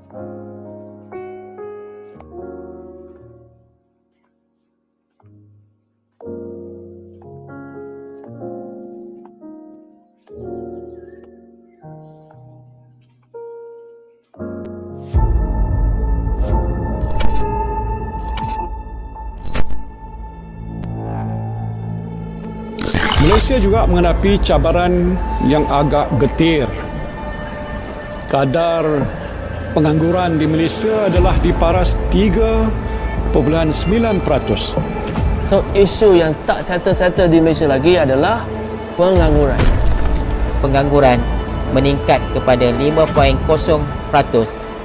Malaysia juga menghadapi cabaran yang agak getir. Kadar pengangguran di Malaysia adalah di paras 3.9%. So, isu yang tak settle-settle di Malaysia lagi adalah pengangguran. Pengangguran meningkat kepada 5.0%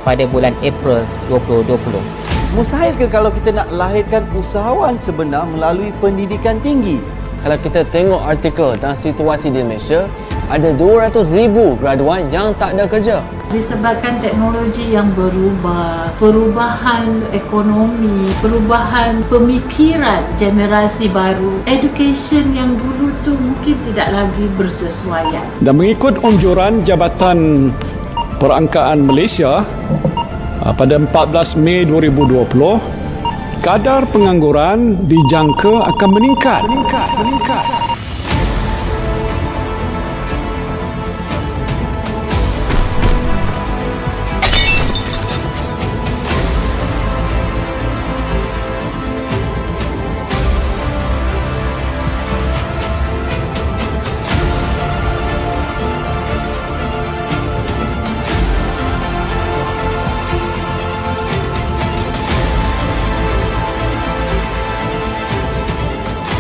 pada bulan April 2020. Mustahil ke kalau kita nak lahirkan usahawan sebenar melalui pendidikan tinggi? Kalau kita tengok artikel tentang situasi di Malaysia, ada 200,000 graduan yang tak ada kerja. Disebabkan teknologi yang berubah, perubahan ekonomi, perubahan pemikiran generasi baru, education yang dulu tu mungkin tidak lagi bersesuaian. Dan mengikut anjuran Jabatan Perangkaan Malaysia pada 14 Mei 2020, kadar pengangguran dijangka akan meningkat.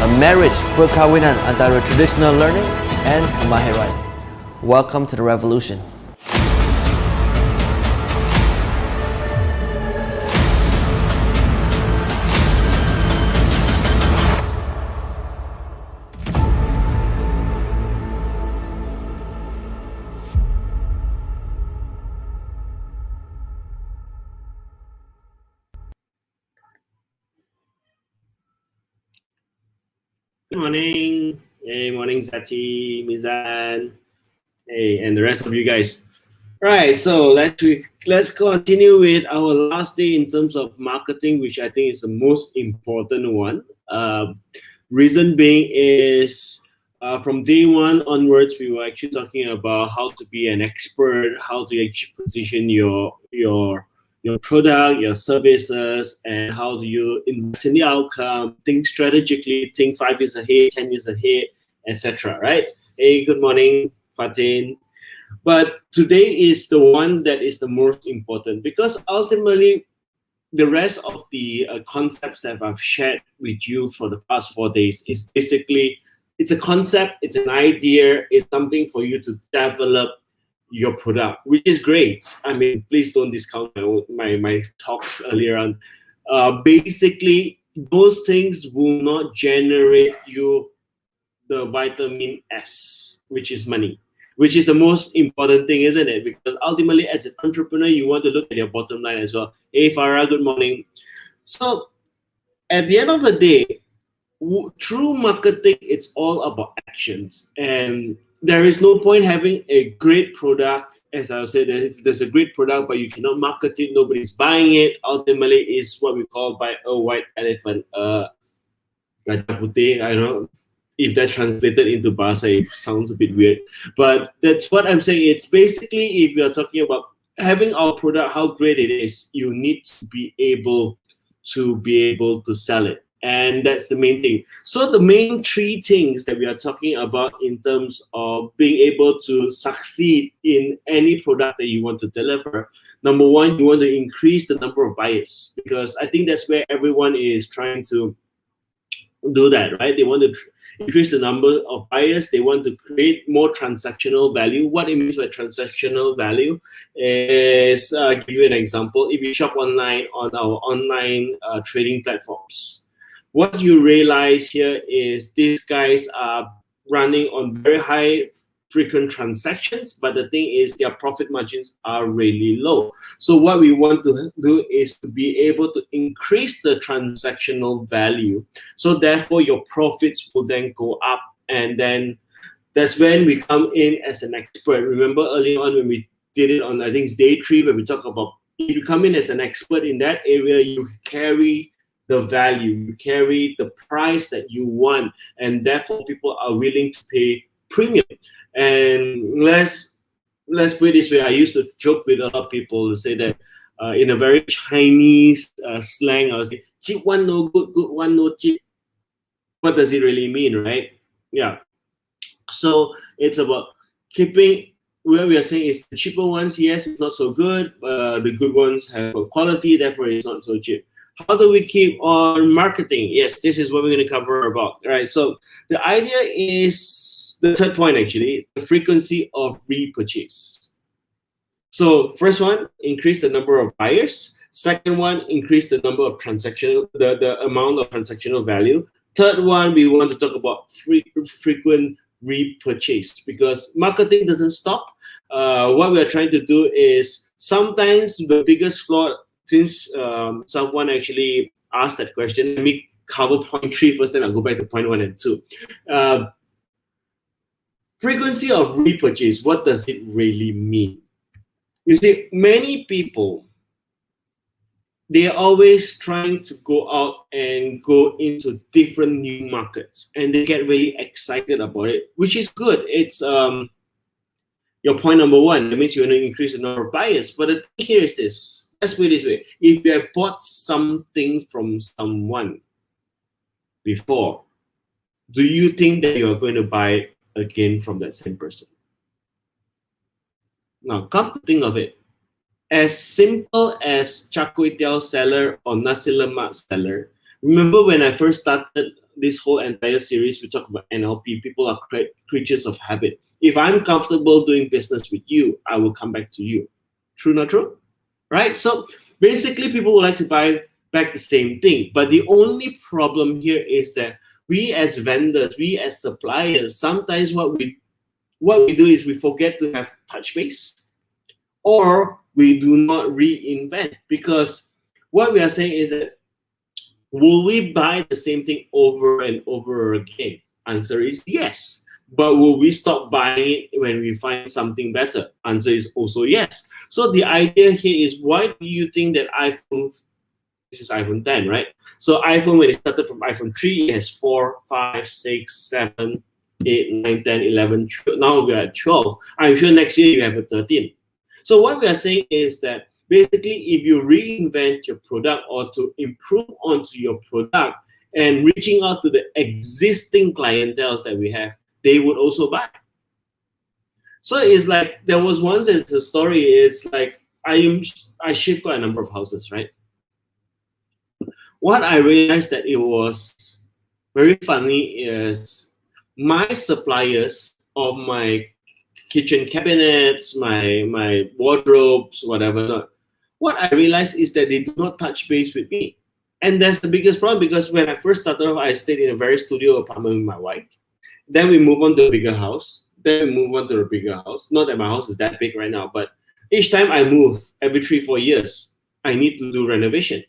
A marriage, perkahwinan antara traditional learning and kemahiran. Welcome to the revolution. Good morning. Hey, morning Zati, Mizan, hey, and the rest of you guys. Right, so let's continue with our last day in terms of marketing, which I think is the most important one. Reason being is from day one onwards, we were actually talking about how to be an expert, how to actually position your product, your services, and how do you invest in the outcome, think strategically, think 5 years ahead, 10 years ahead, etc. Right? Hey, good morning, Fatin. But today is the one that is the most important, because ultimately the rest of the concepts that I've shared with you for the past 4 days is basically, it's a concept, it's an idea, it's something for you to develop your product, which is great. I mean, please don't discount my talks earlier on. Basically, those things will not generate you the vitamin S, which is money, which is the most important thing, isn't it? Because ultimately, as an entrepreneur, you want to look at your bottom line as well. Hey, Farah, good morning. So, at the end of the day, true marketing, it's all about actions. And there is no point having a great product. As I said, if there's a great product, but you cannot market it, nobody's buying it, ultimately is what we call by a white elephant. Gajah putih, I don't know if that translated into Bahasa, it sounds a bit weird. But that's what I'm saying. It's basically, if you're talking about having our product, how great it is, you need to be able to sell it. And that's the main thing. So the main 3 things that we are talking about in terms of being able to succeed in any product that you want to deliver. Number 1, you want to increase the number of buyers, because I think that's where everyone is trying to do that, right? They want to increase the number of buyers. They want to create more transactional value. What it means by transactional value is, give you an example. If you shop online on our online trading platforms, what you realize here is these guys are running on very high frequent transactions, but the thing is their profit margins are really low. So what we want to do is to be able to increase the transactional value. So therefore your profits will then go up, and then that's when we come in as an expert. Remember earlier on when we did it on, I think it's day 3, where we talk about if you come in as an expert in that area, you carry the value, you carry the price that you want, and therefore people are willing to pay premium. And let's put it this way. I used to joke with a lot of people to say that in a very Chinese slang, I was say, cheap one no good, good one no cheap. What does it really mean, right? Yeah. So it's about keeping, where we are saying is the cheaper ones, yes, it's not so good. The good ones have a quality, therefore it's not so cheap. How do we keep on marketing? Yes, this is what we're going to cover about. All right. So the idea is the third point, actually, the frequency of repurchase. So first one, increase the number of buyers. Second one, increase the number of transactional, the amount of transactional value. Third one, we want to talk about frequent repurchase, because marketing doesn't stop. What we are trying to do is, sometimes the biggest flaw, since someone actually asked that question, let me cover point 3 first, then I'll go back to point 1 and 2. Frequency of repurchase, what does it really mean? You see, many people, they are always trying to go out and go into different new markets, and they get really excited about it, which is good. It's your point number 1. That means you want to increase the number of buyers. But the thing here is this. Let's put it this way. If you have bought something from someone before, do you think that you are going to buy again from that same person? Now, come to think of it, as simple as char kway teow seller or nasi lemak seller. Remember when I first started this whole entire series, we talk about NLP. People are creatures of habit. If I'm comfortable doing business with you, I will come back to you. True, not true? Right? So basically, people would like to buy back the same thing. But the only problem here is that we as vendors, we as suppliers, sometimes what we do is we forget to have touch base, or we do not reinvent. Because what we are saying is that, will we buy the same thing over and over again? Answer is yes. But will we stop buying it when we find something better? Answer is also yes. So the idea here is, why do you think that iPhone, this is iPhone 10, right? So iPhone, when it started from iPhone 3, it has 4, 5, 6, 7, 8, 9, 10, 11, 12. Now we're at 12. I'm sure next year you have a 13. So what we are saying is that, basically, if you reinvent your product or to improve onto your product and reaching out to the existing clienteles that we have, they would also buy. So it's like, there was once, it's a story, it's like, I shift quite a number of houses, right? What I realized that it was very funny is, my suppliers of my kitchen cabinets, my wardrobes, whatever, what I realized is that they do not touch base with me. And that's the biggest problem, because when I first started off, I stayed in a very studio apartment with my wife. Then we move on to a bigger house. Then we move on to a bigger house. Not that my house is that big right now, but each time I move, every 3-4 years, I need to do renovation,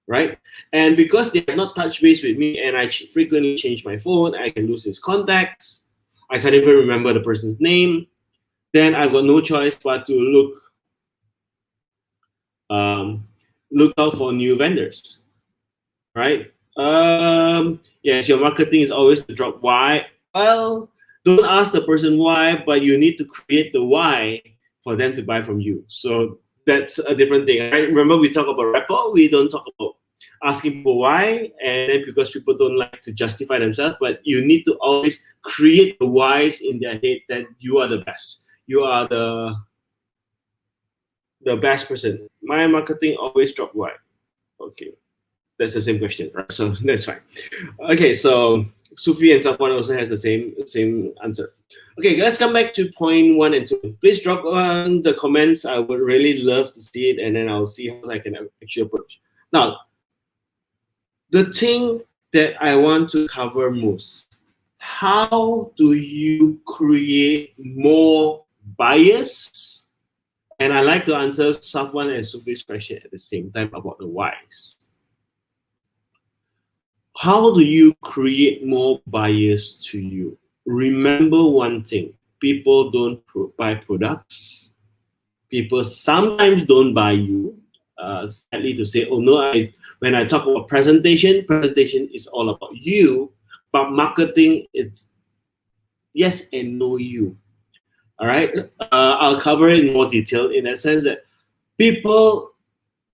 right? And because they have not touched base with me, and I frequently change my phone, I can lose his contacts, I can't even remember the person's name, then I've got no choice but to look out for new vendors, right? Yes, your marketing is always to drop why. Well, don't ask the person why, but you need to create the why for them to buy from you. So that's a different thing, right? Remember, we talk about rapport, we don't talk about asking people why, and then because people don't like to justify themselves, but you need to always create the whys in their head that you are the best. You are the best person. My marketing always drop why. Okay, that's the same question, right? So that's fine. Okay, so Sufi and Safwan also has the same answer. Okay, let's come back to point 1 and 2. Please drop on the comments. I would really love to see it, and then I'll see how I can actually approach. Now, the thing that I want to cover most, how do you create more buyers? And I like to answer Safwan and Sufi's question at the same time about the whys. How do you create more buyers to you? Remember one thing, people don't buy products, People sometimes don't buy you. Sadly to say, oh no, when I talk about presentation is all about you, but marketing it's yes and no you. All right, I'll cover it in more detail in that sense that people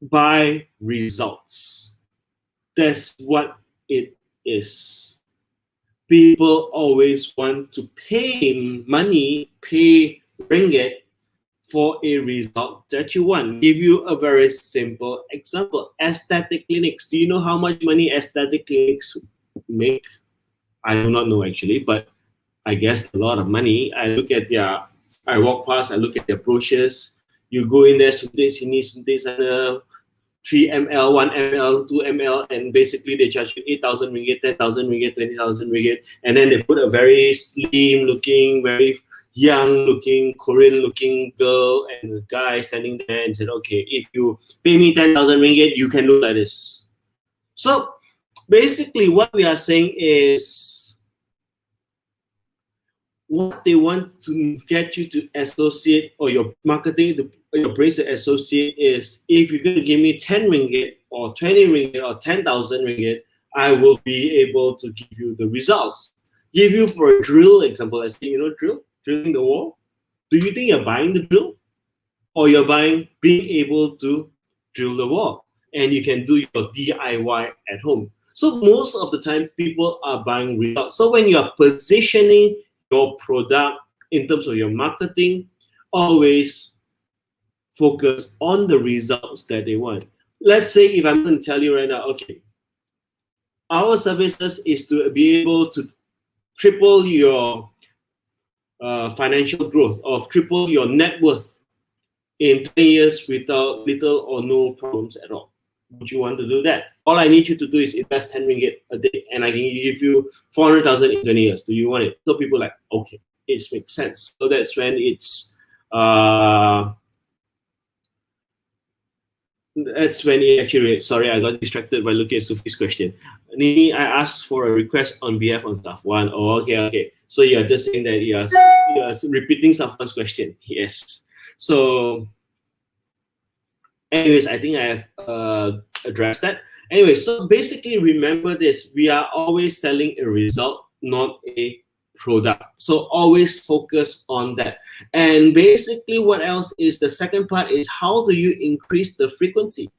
buy results. That's what it is. People always want to pay money, pay ringgit for a result that you want. Give you a very simple example. Aesthetic clinics. Do you know how much money aesthetic clinics make? I do not know actually, but I guess a lot of money. I walk past, I look at their brochures. You go in there, suntik sini, suntik sana, 3 ml, 1 ml, 2 ml, and basically they charge you 8,000 ringgit, 10,000 ringgit, 20,000 ringgit, and then they put a very slim looking, very young looking, Korean looking girl and a guy standing there and said, okay, if you pay me 10,000 ringgit, you can look like this. So basically what we are saying is, what they want to get you to associate, or your marketing, your brains to associate is, if you're going to give me 10 ringgit or 20 ringgit or 10,000 ringgit, I will be able to give you the results. Give you for a drill example, let's say, drilling the wall. Do you think you're buying the drill? Or you're buying being able to drill the wall? And you can do your DIY at home. So most of the time, people are buying results. So when you're positioning your product in terms of your marketing, always focus on the results that they want. Let's say if I'm going to tell you right now, okay, our services is to be able to triple your financial growth, or triple your net worth in 20 years without little or no problems at all. Would you want to do that? All I need you to do is invest 10 ringgit a day, and I can give you 400,000 in 20 years. Do you want it? So people are like, okay, it makes sense. So that's when it actually. Sorry, I got distracted by looking at Sufi's question. Nini, I asked for a request on behalf on staff one. Oh, okay. So you're just saying that you're repeating someone's question. Yes. So anyways, I think I have addressed that. Anyway, so basically remember this, we are always selling a result, not a product. So always focus on that. And basically what else is the second part is, how do you increase the frequency?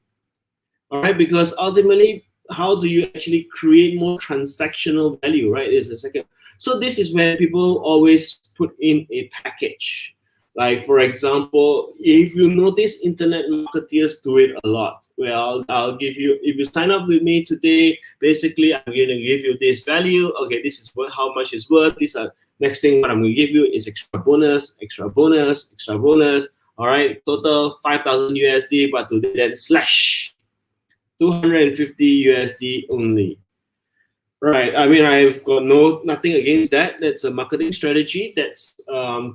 All right, because ultimately, how do you actually create more transactional value, right, is the second. So this is where people always put in a package. Like, for example, if you notice, internet marketers do it a lot. Well, I'll give you, if you sign up with me today, basically, I'm going to give you this value. Okay, this is how much it's worth. These are, next thing, what I'm going to give you is extra bonus, extra bonus, extra bonus. All right, total 5,000 USD, but today then slash 250 USD only. Right. I mean, I've got nothing against that. That's a marketing strategy. That's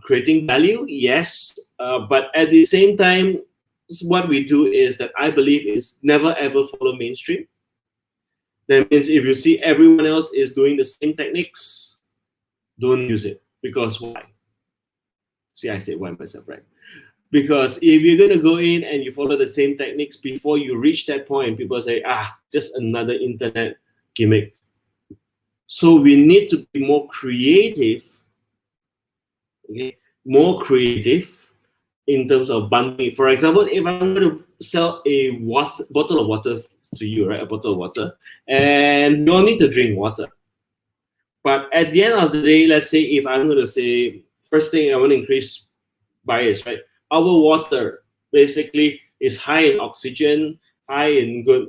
creating value. Yes. But at the same time, what we do is that I believe is never ever follow mainstream. That means if you see everyone else is doing the same techniques, don't use it. Because why? See, I said why myself, right? Because if you're going to go in and you follow the same techniques before you reach that point, people say, just another internet gimmick. So we need to be more creative, okay? More creative in terms of bundling. For example, if I'm going to sell a bottle of water to you, right? A bottle of water, and you all need to drink water. But at the end of the day, let's say if I'm going to say, first thing I want to increase buyers, right? Our water basically is high in oxygen, high in good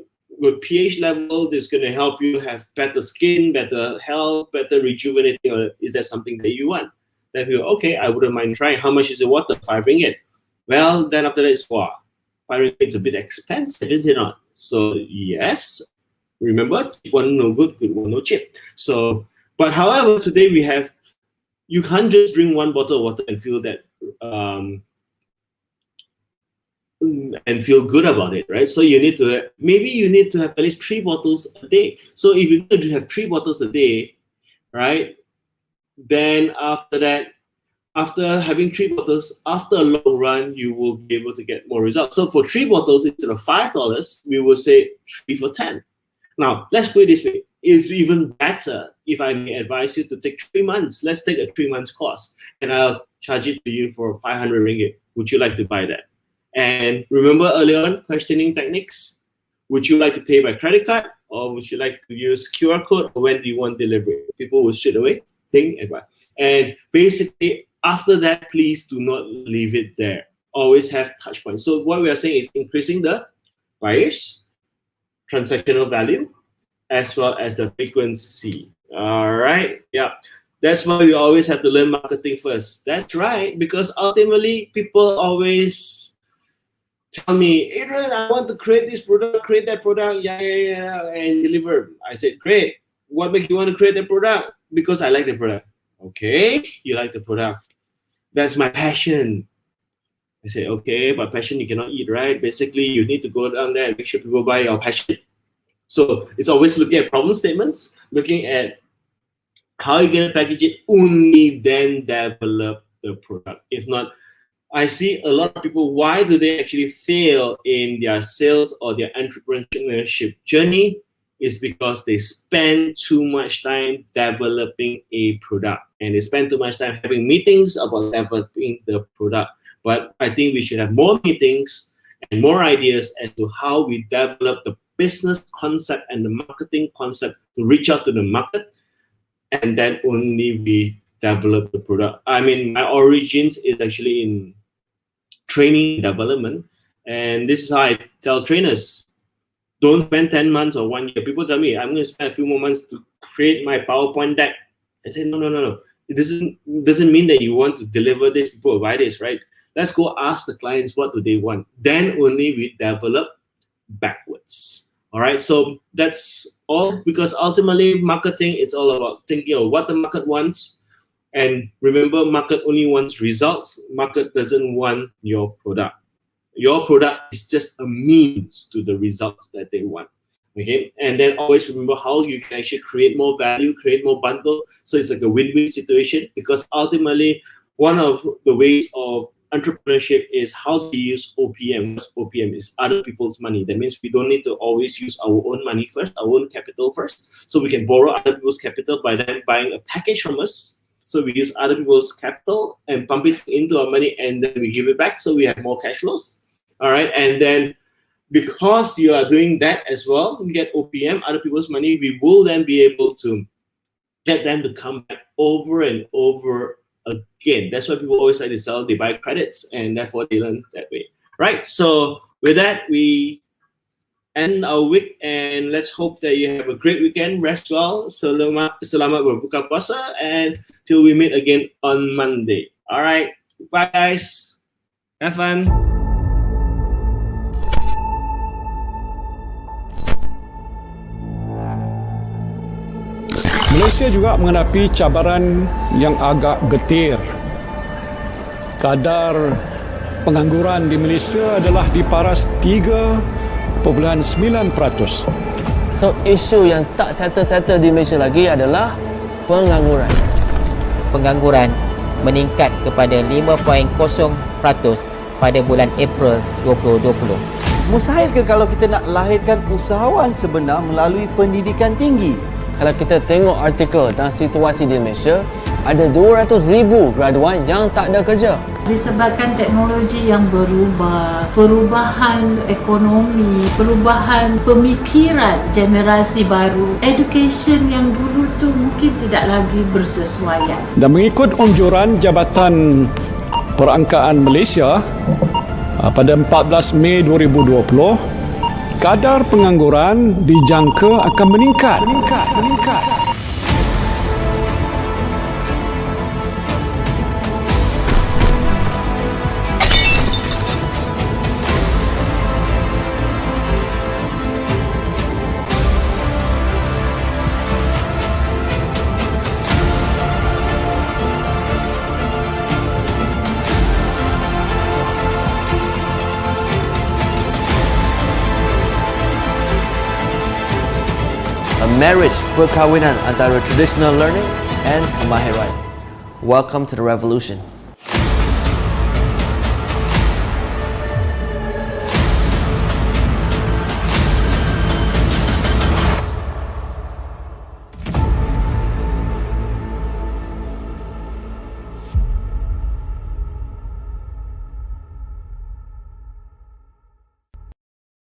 pH level. This is going to help you have better skin, better health, better rejuvenating. Or is that something that you want? Then people, okay, I wouldn't mind trying. How much is the water? 5 ringgit. Well, then after that, it's 5 ringgit is a bit expensive, is it not? So yes, remember, cheap one no good, good one no cheap. So, but however, today we have, you can't just drink one bottle of water and feel that and feel good about it, right? So you need to, maybe you need to have at least 3 bottles a day. So if you're going to have 3 bottles a day, right, then after that, after having 3 bottles, after a long run, you will be able to get more results. So for 3 bottles, instead of $5, we will say 3 for 10. Now, let's put it this way. It's even better if I may advise you to take 3 months. Let's take a 3 months course, and I'll charge it to you for 500 ringgit. Would you like to buy that? And remember earlier on, questioning techniques. Would you like to pay by credit card, or would you like to use QR code, or when do you want delivery? People will straight away think and buy. And basically, after that, please do not leave it there. Always have touch points. So what we are saying is increasing the buyers, transactional value, as well as the frequency. All right. Yeah. That's why we always have to learn marketing first. That's right. Because ultimately, people always tell me, Adrian, I want to create this product, create that product, and deliver. I said, great. What makes you want to create that product? Because I like the product. Okay, you like the product. That's my passion. I say, okay, but passion you cannot eat, right? Basically, you need to go down there and make sure people buy your passion. So it's always looking at problem statements, looking at how you're going to package it, only then develop the product. If not, I see a lot of people, why do they actually fail in their sales or their entrepreneurship journey? Is because they spend too much time developing a product, and they spend too much time having meetings about developing the product. But I think we should have more meetings and more ideas as to how we develop the business concept and the marketing concept to reach out to the market, and then only we develop the product. I mean, my origins is actually in training and development, and this is how I tell trainers, don't spend 10 months or 1 year. People tell me, I'm going to spend a few more months to create my PowerPoint deck. I say, no. It doesn't mean that you want to deliver this, people buy this, right? Let's go ask the clients, what do they want? Then only we develop backwards. All right, so that's all, because ultimately marketing, it's all about thinking of what the market wants. And remember, market only wants results. Market doesn't want your product. Your product is just a means to the results that they want. Okay, and then always remember how you can actually create more value, create more bundle. So it's like a win-win situation, because ultimately one of the ways of entrepreneurship is how to use OPM. What's OPM? Is other people's money. That means we don't need to always use our own money first, our own capital first. So we can borrow other people's capital by then buying a package from us. So we use other people's capital and pump it into our money, and then we give it back. So we have more cash flows. All right, and then because you are doing that as well, you get OPM, other people's money, we will then be able to get them to come back over and over again. That's why people always like to sell, they buy credits, and therefore they learn that way. Right, so with that, we end our week, and let's hope that you have a great weekend, rest well, selamat berbuka puasa, and till we meet again on Monday. All right, bye guys, have fun. Malaysia juga menghadapi cabaran yang agak getir. Kadar pengangguran di Malaysia adalah di paras 3.9%. So, isu yang tak settle-settle di Malaysia lagi adalah pengangguran. Pengangguran meningkat kepada 5.0% pada bulan April 2020. Mustahilkah kalau kita nak lahirkan usahawan sebenar melalui pendidikan tinggi? Kalau kita tengok artikel tentang situasi di Malaysia, ada 200,000 graduan yang tak ada kerja. Disebabkan teknologi yang berubah, perubahan ekonomi, perubahan pemikiran generasi baru, education yang dulu tu mungkin tidak lagi bersesuaian. Dan mengikut anjuran Jabatan Perangkaan Malaysia pada 14 Mei 2020, kadar pengangguran dijangka akan meningkat. Marriage perkahwinan antara traditional learning and kemahiran. Welcome to the revolution.